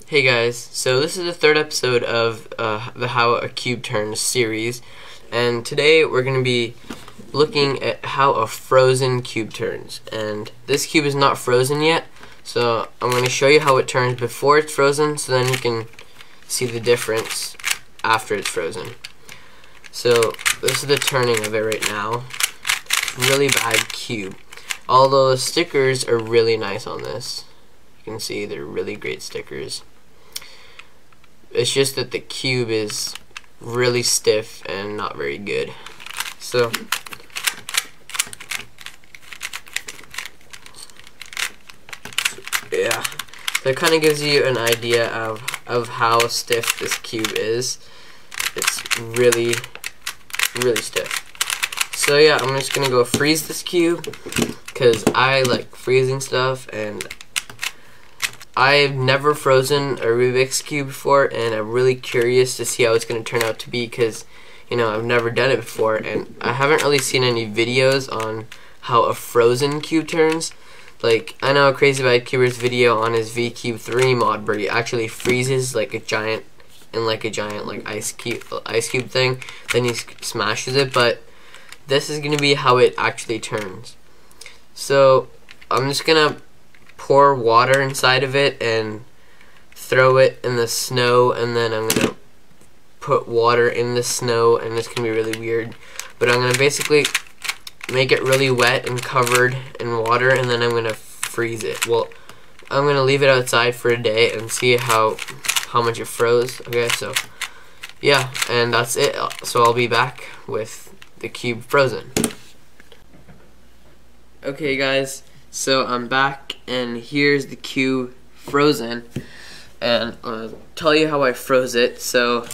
Hey guys, so this is the third episode of the How a Cube Turns series, and today we're going to be looking at how a frozen cube turns. And this cube is not frozen yet, so I'm going to show you how it turns before it's frozen, so then you can see the difference after it's frozen. So this is the turning of it right now. Really bad cube. Although the stickers are really nice on this. You can see they're really great stickers. It's just that the cube is really stiff and not very good. So yeah, so it kind of gives you an idea of how stiff this cube is. It's really stiff. So yeah, I'm just gonna go freeze this cube because I like freezing stuff, and I've never frozen a Rubik's Cube before, and I'm really curious to see how it's going to turn out to be because, you know, I've never done it before, and I haven't really seen any videos on how a frozen cube turns. Like, I know Crazy Bad Cuber's video on his VCube 3 mod where he actually freezes like a giant ice cube thing, then he smashes it, but this is going to be how it actually turns. So, I'm just going to pour water inside of it and throw it in the snow, and then I'm gonna put water in the snow, and it's gonna be really weird, but I'm gonna basically make it really wet and covered in water, and then I'm gonna freeze it. Well, I'm gonna leave it outside for a day and see how much it froze. Okay, so yeah, and that's it. So I'll be back with the cube frozen. Okay guys, so I'm back, and here's the cube frozen, and I'll tell you how I froze it. So,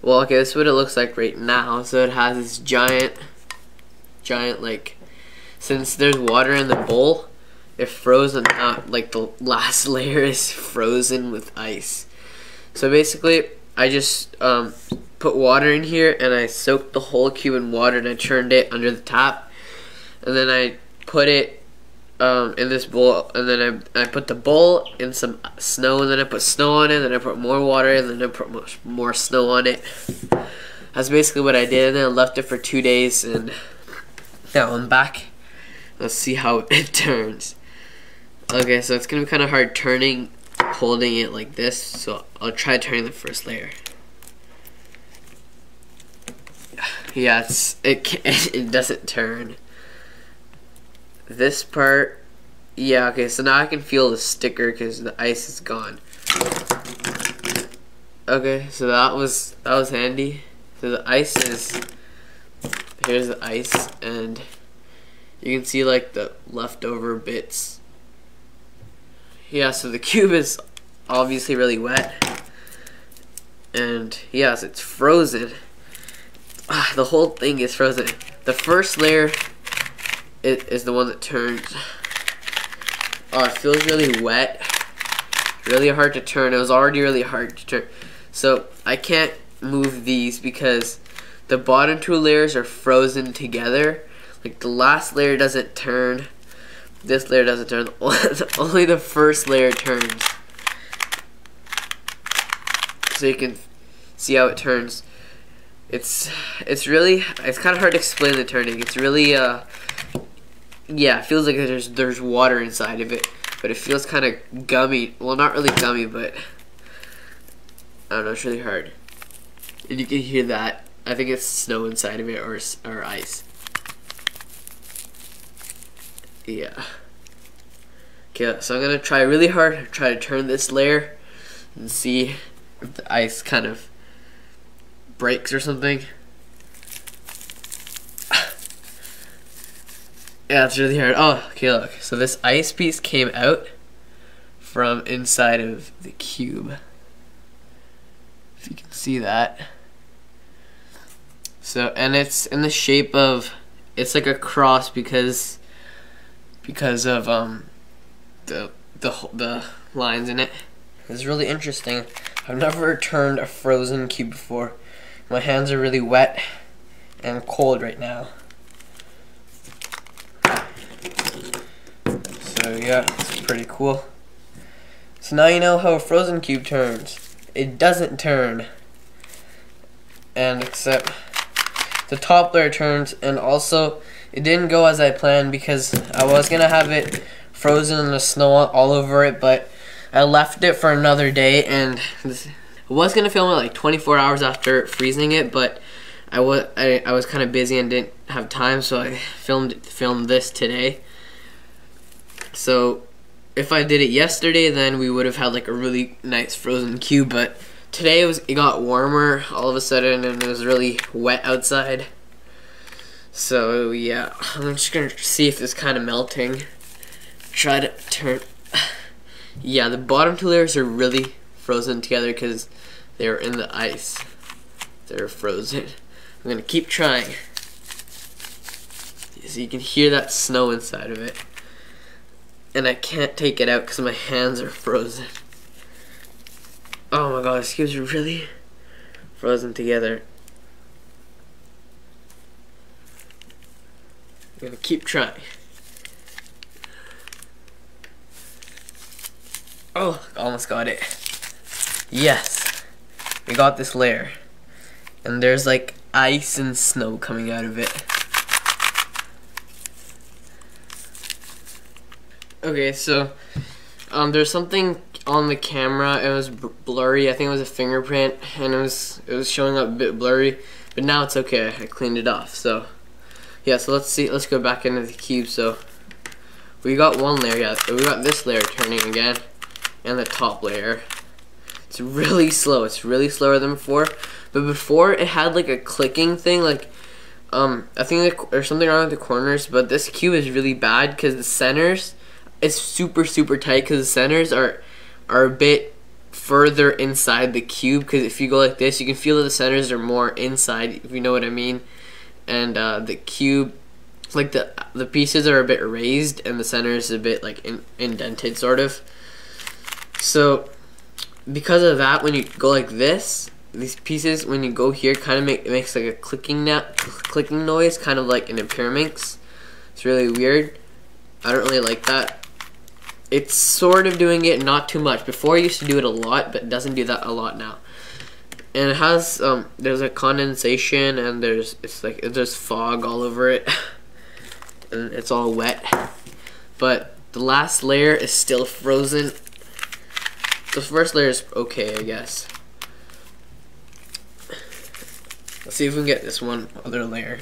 well, okay, this is what it looks like right now. So it has this giant, like, since there's water in the bowl, it froze, and not like the last layer is frozen with ice. So basically, I just put water in here, and I soaked the whole cube in water, and I churned it under the tap, and then I put it in this bowl, and then I put the bowl in some snow, and then I put snow on it, and then I put more water, and then I put more snow on it. That's basically what I did, and then I left it for 2 days, and now I'm back. Let's see how it turns. Okay, so it's gonna be kind of hard turning, holding it like this, so I'll try turning the first layer. Yeah, it doesn't turn. This part, yeah, okay, so now I can feel the sticker because the ice is gone. Okay, so that was handy. So the ice is, here's the ice, and you can see like the leftover bits. Yeah, so the cube is obviously really wet, and yes, it's frozen. The whole thing is frozen. The first layer is the one that turns. Oh, it feels really wet, really hard to turn. It was already really hard to turn, so I can't move these because the bottom two layers are frozen together. Like, the last layer doesn't turn, this layer doesn't turn, only the first layer turns. So you can see how it turns. It's kind of hard to explain the turning. It's really yeah, it feels like there's water inside of it, but it feels kind of gummy. Well, not really gummy, but I don't know, it's really hard. And you can hear that. I think it's snow inside of it, or ice. Yeah. Okay, so I'm gonna try really hard, try to turn this layer and see if the ice kind of breaks or something. Yeah, it's really hard. Oh, okay, look. So this ice piece came out from inside of the cube. If you can see that. So, and it's in the shape of, it's like a cross because of the lines in it. It's really interesting. I've never turned a frozen cube before. My hands are really wet and cold right now. So yeah, it's pretty cool. So now you know how a frozen cube turns. It doesn't turn. And except the top layer turns, and also it didn't go as I planned because I was gonna have it frozen in the snow all over it, but I left it for another day, and I was gonna film it like 24 hours after freezing it, but I was kind of busy and didn't have time, so I filmed this today. So if I did it yesterday, then we would have had like a really nice frozen cube, but today it got warmer all of a sudden, and it was really wet outside. So yeah, I'm just gonna see if it's kind of melting. Try to turn. Yeah, the bottom two layers are really frozen together because they're in the ice. They're frozen. I'm gonna keep trying. So you can hear that snow inside of it. And I can't take it out because my hands are frozen. Oh my god, this cube's really frozen together. I'm gonna keep trying. Oh, almost got it. Yes, we got this layer. And there's like ice and snow coming out of it. Okay, so there's something on the camera. It was blurry. I think it was a fingerprint, and it was showing up a bit blurry. But now it's okay. I cleaned it off. So yeah, so let's see. Let's go back into the cube. So we got one layer. Yeah, we got this layer turning again, and the top layer. It's really slow. It's really slower than before. But before it had like a clicking thing, like I think there's something wrong with the corners. But this cube is really bad because the centers is super tight, because the centers are a bit further inside the cube. Because if you go like this, you can feel that the centers are more inside, if you know what I mean. And the cube, like the pieces are a bit raised, and the center is a bit like indented, sort of. So because of that, when you go like this, these pieces, when you go here, kind of makes like a clicking noise, kind of like an appearance. It's really weird. I don't really like that. It's sort of doing it, not too much. Before I used to do it a lot, but it doesn't do that a lot now. And it has there's a condensation, and there's fog all over it, and it's all wet. But the last layer is still frozen. The first layer is okay, I guess. Let's see if we can get this one other layer.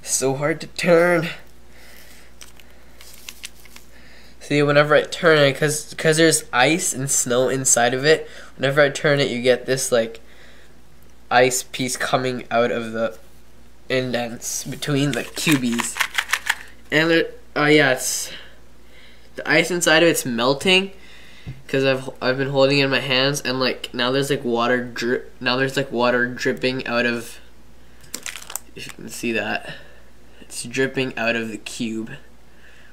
So hard to turn. See, whenever I turn it, because there's ice and snow inside of it, whenever I turn it, you get this like ice piece coming out of the indents between the cubies. And yeah, it's the ice inside of it's melting because I've been holding it in my hands, and like now there's like water dripping out of, if you can see that. It's dripping out of the cube.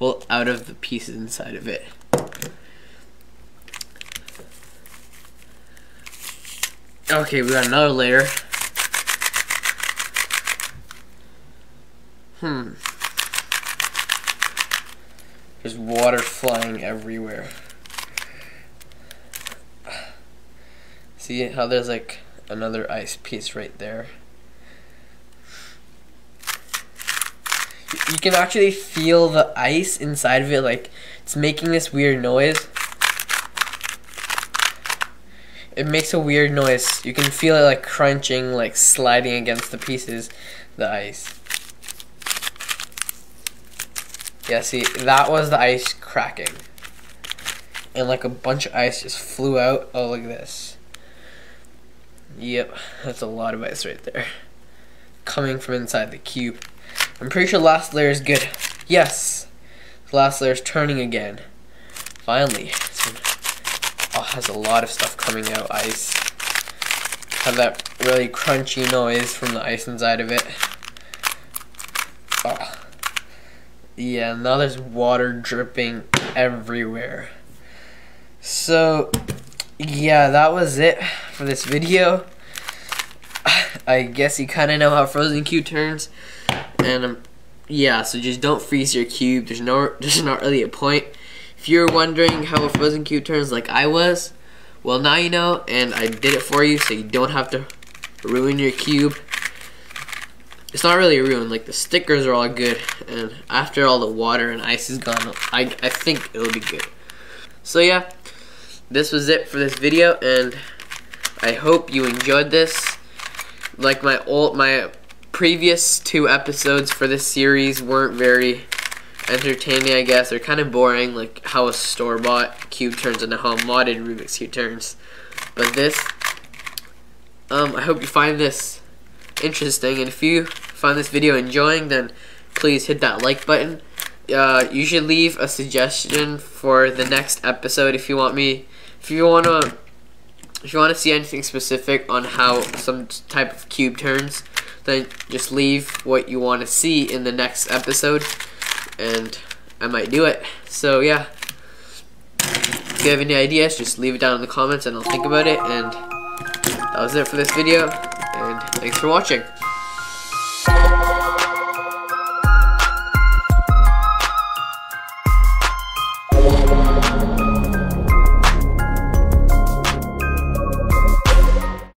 Well, out of the pieces inside of it. Okay, we got another layer. There's water flying everywhere. See how there's like another ice piece right there? You can actually feel the ice inside of it, like it's making this weird noise. It makes a weird noise. You can feel it like crunching, like sliding against the pieces, the ice. Yeah, see, that was the ice cracking. And like a bunch of ice just flew out. Oh, look at this. Yep, that's a lot of ice right there. Coming from inside the cube. I'm pretty sure the last layer is good. Yes! The last layer is turning again. Finally. Oh, it has a lot of stuff coming out. Ice. Have that really crunchy noise from the ice inside of it. Oh. Yeah, now there's water dripping everywhere. So, yeah, that was it for this video. I guess you kind of know how frozen cube turns. And yeah, so just don't freeze your cube. There's not really a point. If you're wondering how a frozen cube turns like I was, well, now you know, and I did it for you so you don't have to ruin your cube. It's not really a ruin, like the stickers are all good, and after all the water and ice is gone, I think it'll be good. So yeah, this was it for this video, and I hope you enjoyed this. Like my previous 2 episodes for this series weren't very entertaining, I guess. They're kind of boring, like how a store-bought cube turns and how a modded Rubik's Cube turns. But this, I hope you find this interesting, and if you find this video enjoying, then please hit that like button. You should leave a suggestion for the next episode if you want to see anything specific on how some type of cube turns. Then just leave what you want to see in the next episode, and I might do it. So yeah, if you have any ideas, just leave it down in the comments and I'll think about it. And that was it for this video, and thanks for watching.